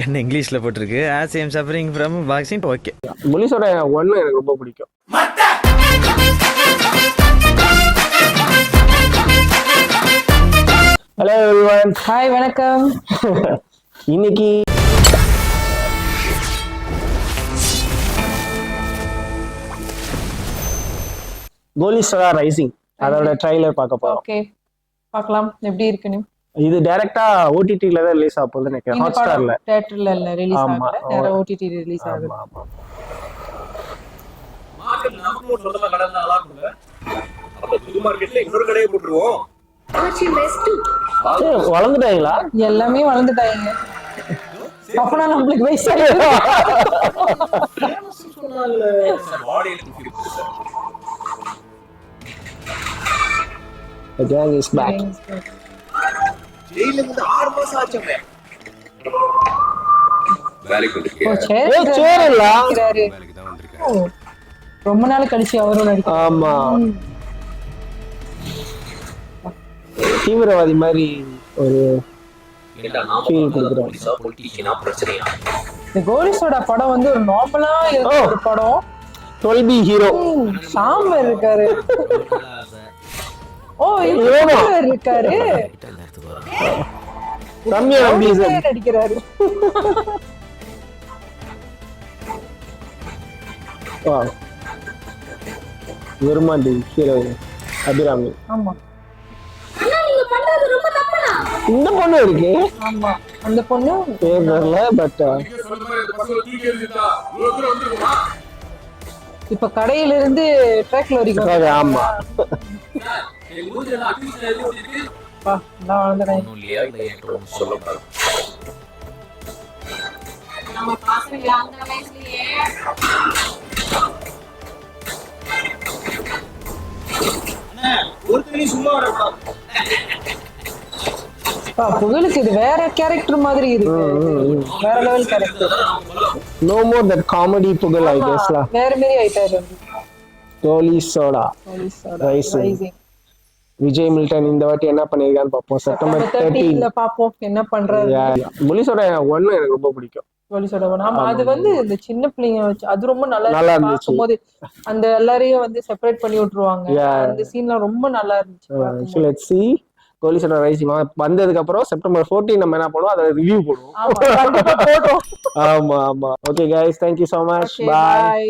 என்ன இங்கிலீஷ்ல போட்டிருக்கு as I am suffering from vaccine. Okay, போலீஸோட ஒன்னு எனக்கு ரொம்ப பிடிக்கும். ஹலோ எவ்ரிவன், ஹாய் வணக்கம். இன்னைக்கு கோலிஸ்டரா ரைசிங் அதோட ட்ரைலர் பார்க்க போறோம். ஓகே, பார்க்கலாம் எப்படி இருக்குன்னு. இது டைரக்டா ஓடிடில தான் ரிலீஸ் ஆக போகுதுன்னு நினைக்கிறேன். இந்த படம் ஹாட்ஸ்டார்ல தியேட்டர்ல இல்ல ரிலீஸ் ஆமா. ஆகல, நேரா ஓடிடி ரிலீஸ் ஆகுது. ஆமா. மார்க்கெட் நமக்கு ஒரு சொந்தமா கடை இருந்தா நல்லா இருக்கும்ல. அப்ப புது மார்க்கெட்ல இன்னொரு கடையை போட்டுருவோம். வளர்ந்துட்டாங்களா? எல்லாமே வளர்ந்துட்டாங்க. அப்பனா நம்மளுக்கு வயசு சொன்னாங்கல பாடியில தூக்கி sir. The gang is back. ஜெயில இருந்து 6 மாசம் ஆச்சுங்க. வேலைக்கு ஓ, வந்துருக்கு. சேர் இல்ல. வேலைக்கு தான் வந்திருக்கேன். ஓ, ரொம்ப நாள் கழிச்சு அவரும் நடிக்கிறார். ஆமா, தீவிரவாதி மாதிரி ஒரு ஃபீல் கொடுக்குறாரு. பொலிட்டிஷியனா பிரச்சனையா? இந்த கோலிஸோட படம் வந்து ஒரு நார்மலா இருக்கிற ஒரு படம். 12B ஹீரோ சாம் இருக்காரு. ஓ, இவர் இருக்காரு. ரம்யா நம்பீசன் நடிக்கிறாரு. விருமாண்டி ஹீரோ அபிராமி. ஆமா, இந்த பொண்ணு இருக்கு. ஆமா, அந்த பொண்ணு பேர் தெரியல, பட் இப்ப கடையில இருந்து ட்ராக்ல வரைக்கும். ஆமா. நான் வளர்ந்துறேன். சொல்லக்கூடாது. ஒருத்தரையும் சும்மா வரக்கூடாது. புகழுக்கு இது வேற கேரக்டர் மாதிரி இருக்கு. வேற level character. No more that comedy Pugazh I கெஸ்ல. வேற மாதிரி ஆயிட்டாரு. கோலிஸோட ரைசிங். விஜய் மில்டன் இந்த வாட்டி என்ன பண்ணிருக்கான்னு பாப்போம். செப்டம்பர் 13 பாப்போம் என்ன பண்றாரு. போலீஸோட ஒன்னு எனக்கு ரொம்ப பிடிக்கும். போலீஸோட ஒன்னு. ஆமா, அது வந்து இந்த சின்ன பிள்ளைங்க வச்சு அது ரொம்ப நல்லா இருந்துச்சு. பார்க்கும்போது அந்த எல்லாரையும் வந்து செப்பரேட் பண்ணி விட்டுருவாங்க. அந்த சீன்லாம் ரொம்ப நல்லா இருந்துச்சு. லெட்ஸ் see போலீஸோட ரைசிங் வந்ததுக்கு அப்புறம் செப்டம்பர் 14 நம்ம என்ன பண்ணுவோம், அதை ரிவ்யூ போடுவோம். ஆமா, ஆமா. Okay guys, thank you so much. Bye.